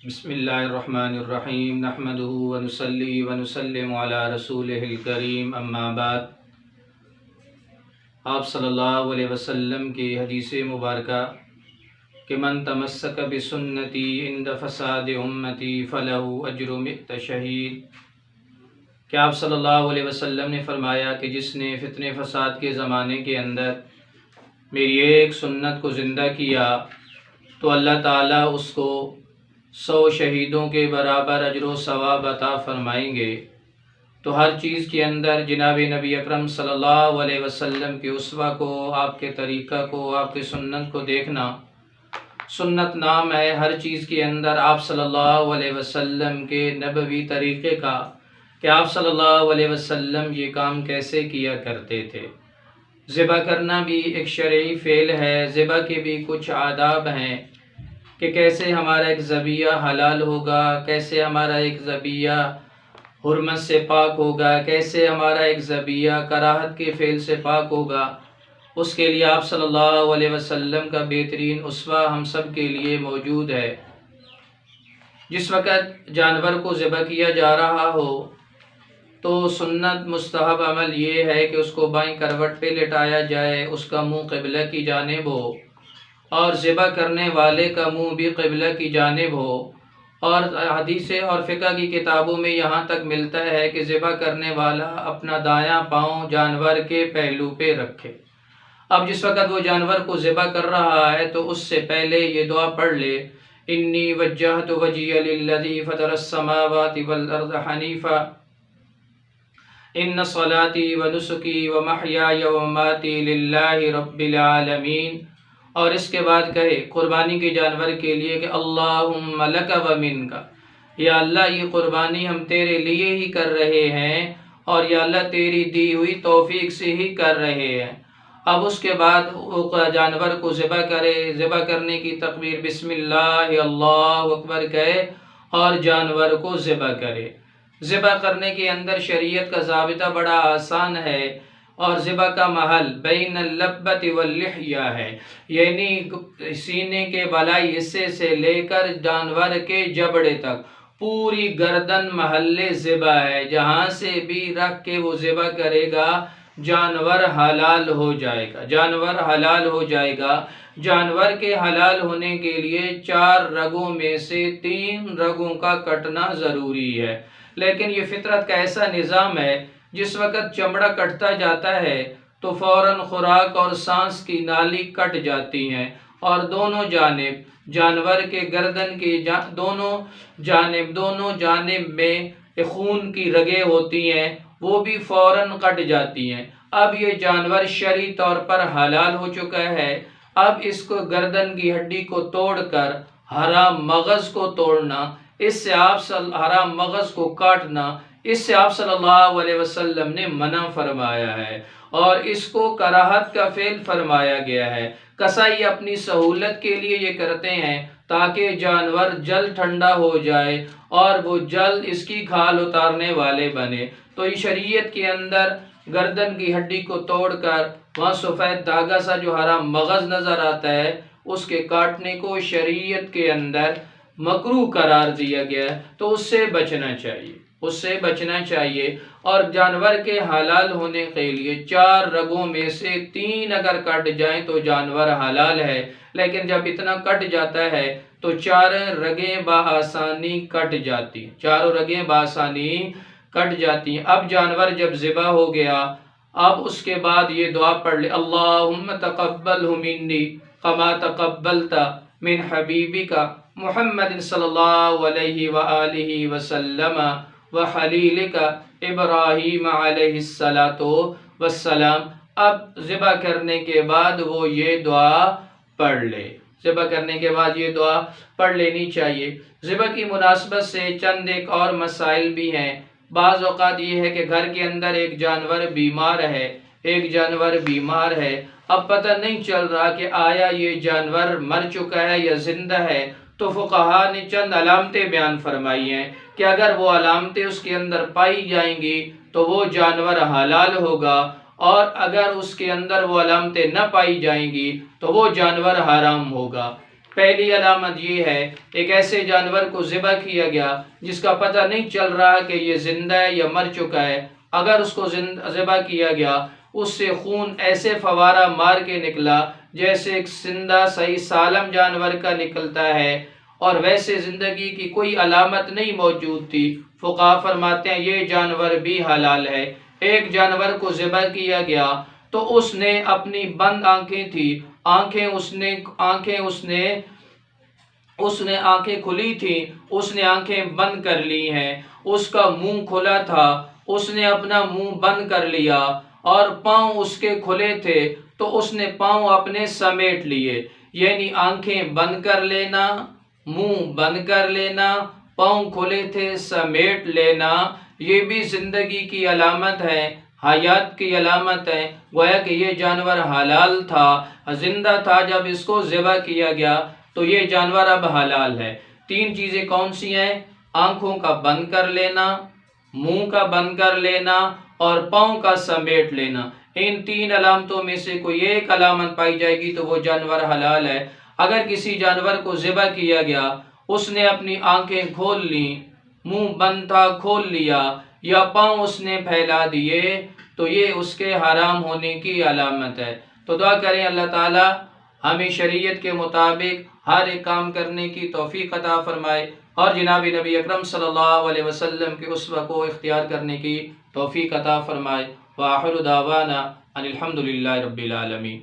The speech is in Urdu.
بسم اللہ الرحمن الرحیم نحمدہ ونصلی ونسلم علی رسولہ الکریم اما بعد۔ آپ صلی اللہ علیہ وسلم کی حدیث مبارکہ کہ من تمسک بسنتی عند فساد امتی فلہ اجر 100 شہید، کہ آپ صلی اللہ علیہ وسلم نے فرمایا کہ جس نے فتنے فساد کے زمانے کے اندر میری ایک سنت کو زندہ کیا تو اللہ تعالیٰ اس کو 100 شہیدوں کے برابر اجر و ثواب عطا فرمائیں گے۔ تو ہر چیز کے اندر جناب نبی اکرم صلی اللہ علیہ وسلم کے اسوہ کو، آپ کے طریقہ کو، آپ کی سنت کو دیکھنا سنت نام ہے۔ ہر چیز کے اندر آپ صلی اللہ علیہ وسلم کے نبوی طریقے کا کہ آپ صلی اللہ علیہ وسلم یہ کام کیسے کیا کرتے تھے۔ ذبح کرنا بھی ایک شرعی فعل ہے، ذبح کے بھی کچھ آداب ہیں کہ کیسے ہمارا ایک ذبیحہ حلال ہوگا، کیسے ہمارا ایک ذبیحہ حرمت سے پاک ہوگا، کیسے ہمارا ایک ذبیحہ کراہت کے فعل سے پاک ہوگا۔ اس کے لیے آپ صلی اللہ علیہ وسلم کا بہترین اسوہ ہم سب کے لیے موجود ہے۔ جس وقت جانور کو ذبح کیا جا رہا ہو تو سنت مستحب عمل یہ ہے کہ اس کو بائیں کروٹ پہ لٹایا جائے، اس کا منہ قبلہ کی جانب ہو اور ذبح کرنے والے کا منہ بھی قبلہ کی جانب ہو۔ اور حدیث اور فقہ کی کتابوں میں یہاں تک ملتا ہے کہ ذبح کرنے والا اپنا دایاں پاؤں جانور کے پہلو پہ رکھے۔ اب جس وقت وہ جانور کو ذبح کر رہا ہے تو اس سے پہلے یہ دعا پڑھ لے، انی وجہت وجہی للذی فطر السماوات والارض حنیفا ان صلاتی ونسکی ومحیای ومماتی للہ رب العالمین۔ اور اس کے بعد کہے قربانی کے جانور کے لیے کہ اللہم لک و منک، یا اللہ یہ قربانی ہم تیرے لیے ہی کر رہے ہیں اور یا اللہ تیری دی ہوئی توفیق سے ہی کر رہے ہیں۔ اب اس کے بعد جانور کو ذبح کرے، ذبح کرنے کی تکبیر بسم اللہ اللہ اکبر کہے اور جانور کو ذبح کرے۔ ذبح کرنے کے اندر شریعت کا ضابطہ بڑا آسان ہے اور ذبح کا محل بین اللبۃ واللحیہ ہے، یعنی سینے کے بالائی حصے سے لے کر جانور کے جبڑے تک پوری گردن محل ذبح ہے۔ جہاں سے بھی رکھ کے وہ ذبح کرے گا جانور حلال ہو جائے گا، جانور حلال ہو جائے گا۔ جانور کے حلال ہونے کے لیے 4 رگوں میں سے 3 رگوں کا کٹنا ضروری ہے، لیکن یہ فطرت کا ایسا نظام ہے جس وقت چمڑا کٹتا جاتا ہے تو فوراً خوراک اور سانس کی نالی کٹ جاتی ہیں اور دونوں جانب جانور کے گردن کی دونوں جانب میں خون کی رگیں ہوتی ہیں، وہ بھی فوراً کٹ جاتی ہیں۔ اب یہ جانور شرعی طور پر حلال ہو چکا ہے۔ اب اس کو گردن کی ہڈی کو توڑ کر حرام مغز کو توڑنا، اس سے حرام مغز کو کاٹنا، اس سے آپ صلی اللہ علیہ وسلم نے منع فرمایا ہے اور اس کو کراہت کا فعل فرمایا گیا ہے۔ قصائی اپنی سہولت کے لیے یہ کرتے ہیں تاکہ جانور جلد ٹھنڈا ہو جائے اور وہ جلد اس کی کھال اتارنے والے بنے۔ تو یہ شریعت کے اندر گردن کی ہڈی کو توڑ کر وہاں سفید دھاگا سا جو حرام مغز نظر آتا ہے اس کے کاٹنے کو شریعت کے اندر مکروہ قرار دیا گیا ہے، تو اس سے بچنا چاہیے، اس سے بچنا چاہیے۔ اور جانور کے حلال ہونے کے لیے 4 رگوں میں سے 3 اگر کٹ جائیں تو جانور حلال ہے، لیکن جب اتنا کٹ جاتا ہے تو 4 رگیں بآسانی کٹ جاتی ہیں، 4 رگیں بآسانی کٹ جاتی ہیں۔ اب جانور جب ذبح ہو گیا، اب اس کے بعد یہ دعا پڑھ لے، اللہم تقبلہ منی کما تقبلت من حبیبک محمد صلی اللہ علیہ وآلہ وسلم وخلیلک ابراہیم علیہ السلام۔ اب ذبح کرنے کے بعد وہ یہ دعا پڑھ لے، ذبح کرنے کے بعد یہ دعا پڑھ لینی چاہیے۔ ذبح کی مناسبت سے چند ایک اور مسائل بھی ہیں۔ بعض اوقات یہ ہے کہ گھر کے اندر ایک جانور بیمار ہے، اب پتہ نہیں چل رہا کہ آیا یہ جانور مر چکا ہے یا زندہ ہے، تو فقہا نے چند علامتیں بیان فرمائی ہیں کہ اگر وہ علامتیں اس کے اندر پائی جائیں گی تو وہ جانور حلال ہوگا، اور اگر اس کے اندر وہ علامتیں نہ پائی جائیں گی تو وہ جانور حرام ہوگا۔ پہلی علامت یہ ہے، ایک ایسے جانور کو ذبح کیا گیا جس کا پتہ نہیں چل رہا کہ یہ زندہ ہے یا مر چکا ہے۔ اگر اس کو ذبح کیا گیا، اس سے خون ایسے فوارہ مار کے نکلا جیسے ایک زندہ صحیح سالم جانور کا نکلتا ہے، اور ویسے زندگی کی کوئی علامت نہیں موجود تھی، فقہا فرماتے ہیں یہ جانور بھی حلال ہے۔ ایک جانور کو ذبح کیا گیا تو اس نے اپنی بند آنکھیں تھی، آنکھیں کھلی تھیں، اس نے آنکھیں بند کر لی ہیں، اس کا منہ کھلا تھا، اس نے اپنا منہ بند کر لیا، اور پاؤں اس کے کھلے تھے تو اس نے پاؤں اپنے سمیٹ لیے۔ یعنی آنکھیں بند کر لینا، منہ بند کر لینا، پاؤں کھلے تھے سمیٹ لینا، یہ بھی زندگی کی علامت ہے، حیات کی علامت ہے۔ گویا کہ یہ جانور حلال تھا، زندہ تھا، جب اس کو ذبح کیا گیا تو یہ جانور اب حلال ہے۔ تین چیزیں کون سی ہیں؟ آنکھوں کا بند کر لینا، منہ کا بند کر لینا، اور پاؤں کا سمیٹ لینا۔ ان تین علامتوں میں سے کوئی ایک علامت پائی جائے گی تو وہ جانور حلال ہے۔ اگر کسی جانور کو ذبح کیا گیا، اس نے اپنی آنکھیں کھول لیں، منہ بند تھا کھول لیا، یا پاؤں اس نے پھیلا دیے، تو یہ اس کے حرام ہونے کی علامت ہے۔ تو دعا کریں اللہ تعالی ہمیں شریعت کے مطابق ہر ایک کام کرنے کی توفیق عطا فرمائے، اور جناب نبی اکرم صلی اللہ علیہ وسلم کے اسوہ کو اختیار کرنے کی توفیق عطا فرمائے۔ وآخر دعوانا ان الحمد للہ رب العالمین۔